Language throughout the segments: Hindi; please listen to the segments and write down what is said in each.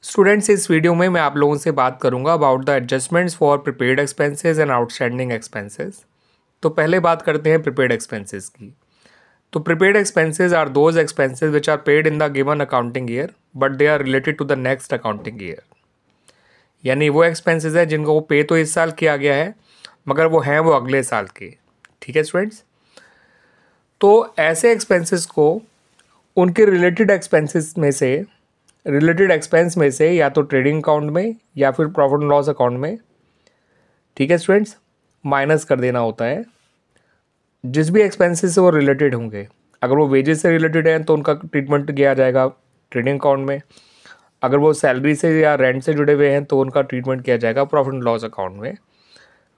स्टूडेंट्स, इस वीडियो में मैं आप लोगों से बात करूंगा about the adjustments for prepaid expenses and outstanding expenses. तो पहले बात करते हैं प्रीपेड एक्सपेंसेस की। तो prepaid expenses are those expenses which are paid in the given accounting year but they are related to the next accounting year. यानी वो एक्सपेंसेस है जिनको वो पे तो इस साल किया गया है मगर वो हैं वो अगले साल के। ठीक है स्टूडेंट्स, तो ऐसे एक्सपेंसेस को उनके रिलेटेड एक्सपेंस में से या तो ट्रेडिंग अकाउंट में या फिर प्रॉफिट एंड लॉस अकाउंट में, ठीक है स्टूडेंट्स, माइनस कर देना होता है। जिस भी एक्सपेंसेस से वो रिलेटेड होंगे, अगर वो वेजेस से रिलेटेड हैं तो उनका ट्रीटमेंट किया जाएगा ट्रेडिंग अकाउंट में। अगर वो सैलरी से या रेंट से जुड़े हुए हैं तो उनका ट्रीटमेंट किया जाएगा प्रॉफिट एंड लॉस अकाउंट में।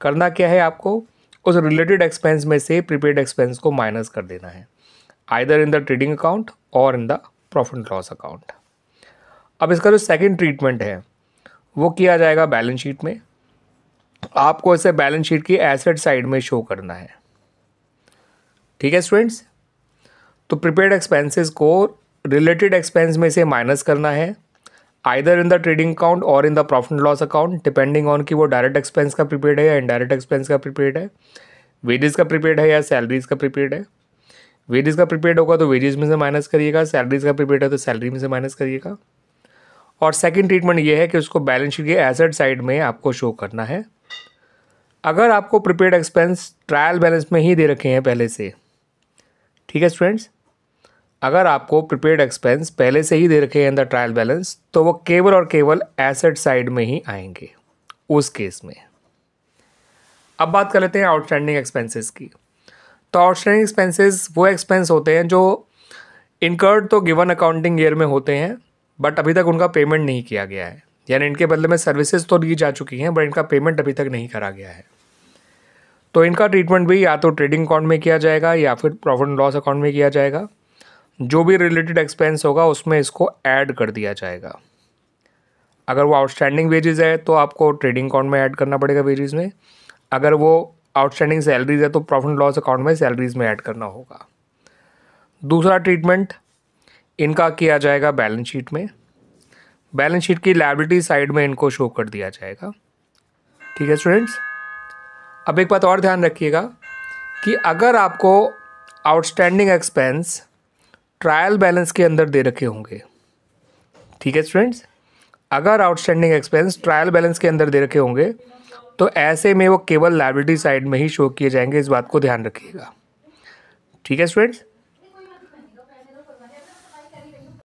करना क्या है, आपको उस रिलेटेड एक्सपेंस में से प्रीपेड एक्सपेंस को माइनस कर देना है, either in the trading account और in the profit and loss account. अब इसका जो सेकंड ट्रीटमेंट है वो किया जाएगा बैलेंस शीट में। आपको इसे बैलेंस शीट की एसेट साइड में शो करना है। ठीक है स्टूडेंट्स, तो प्रीपेड एक्सपेंसेस को रिलेटेड एक्सपेंस में से माइनस करना है, either in the trading account और in the profit and loss account, depending on कि वो डायरेक्ट एक्सपेंस का प्रीपेड है या इनडायरेक्ट एक्सपेंस का प्रीपेड है, वेजेस का प्रीपेड है या सैलरीज का प्रीपेड है। वेजेस का प्रीपेड होगा तो वेजेस में से माइनस करिएगा, सैलरीज का प्रीपेड है तो सैलरी में से माइनस करिएगा। और सेकंड ट्रीटमेंट ये है कि उसको बैलेंस शीट के एसेट साइड में आपको शो करना है। अगर आपको प्रीपेड एक्सपेंस ट्रायल बैलेंस में ही दे रखे हैं पहले से, ठीक है स्टूडेंट्स, अगर आपको प्रीपेड एक्सपेंस पहले से ही दे रखे हैं इन द ट्रायल बैलेंस तो वो केवल और केवल एसेट साइड में ही आएंगे उस केस में। अब बात कर लेते हैं आउटस्टैंडिंग एक्सपेंसेस की। तो आउटस्टैंडिंग एक्सपेंसेस वो एक्सपेंस होते हैं जो इनकर्ड तो गिवन अकाउंटिंग ईयर में होते हैं बट अभी तक उनका पेमेंट नहीं किया गया है, यानी इनके बदले में सर्विसेज तो दी जा चुकी हैं बट इनका पेमेंट अभी तक नहीं करा गया है। तो इनका ट्रीटमेंट भी या तो ट्रेडिंग अकाउंट में किया जाएगा या फिर प्रॉफिट एंड लॉस अकाउंट में किया जाएगा। जो भी रिलेटेड एक्सपेंस होगा उसमें इसको ऐड कर दिया जाएगा। अगर वो आउटस्टैंडिंग वेजेस है तो आपको ट्रेडिंग अकाउंट में ऐड करना पड़ेगा वेजेस में। अगर वो आउटस्टैंडिंग सैलरीज है तो प्रॉफिट एंड लॉस अकाउंट में सैलरीज में ऐड करना होगा। दूसरा ट्रीटमेंट इनका किया जाएगा बैलेंस शीट में। बैलेंस शीट की लायबिलिटी साइड में इनको शो कर दिया जाएगा। ठीक है स्टूडेंट्स, अब एक बात और ध्यान रखिएगा कि अगर आपको आउटस्टैंडिंग एक्सपेंस ट्रायल बैलेंस के अंदर दे रखे होंगे, ठीक है स्टूडेंट्स, अगर आउटस्टैंडिंग एक्सपेंस ट्रायल बैलेंस के अंदर दे रखे होंगे तो ऐसे में वो केवल लायबिलिटी साइड में ही शो किए जाएंगे। इस बात को ध्यान रखिएगा। ठीक है स्टूडेंट्स,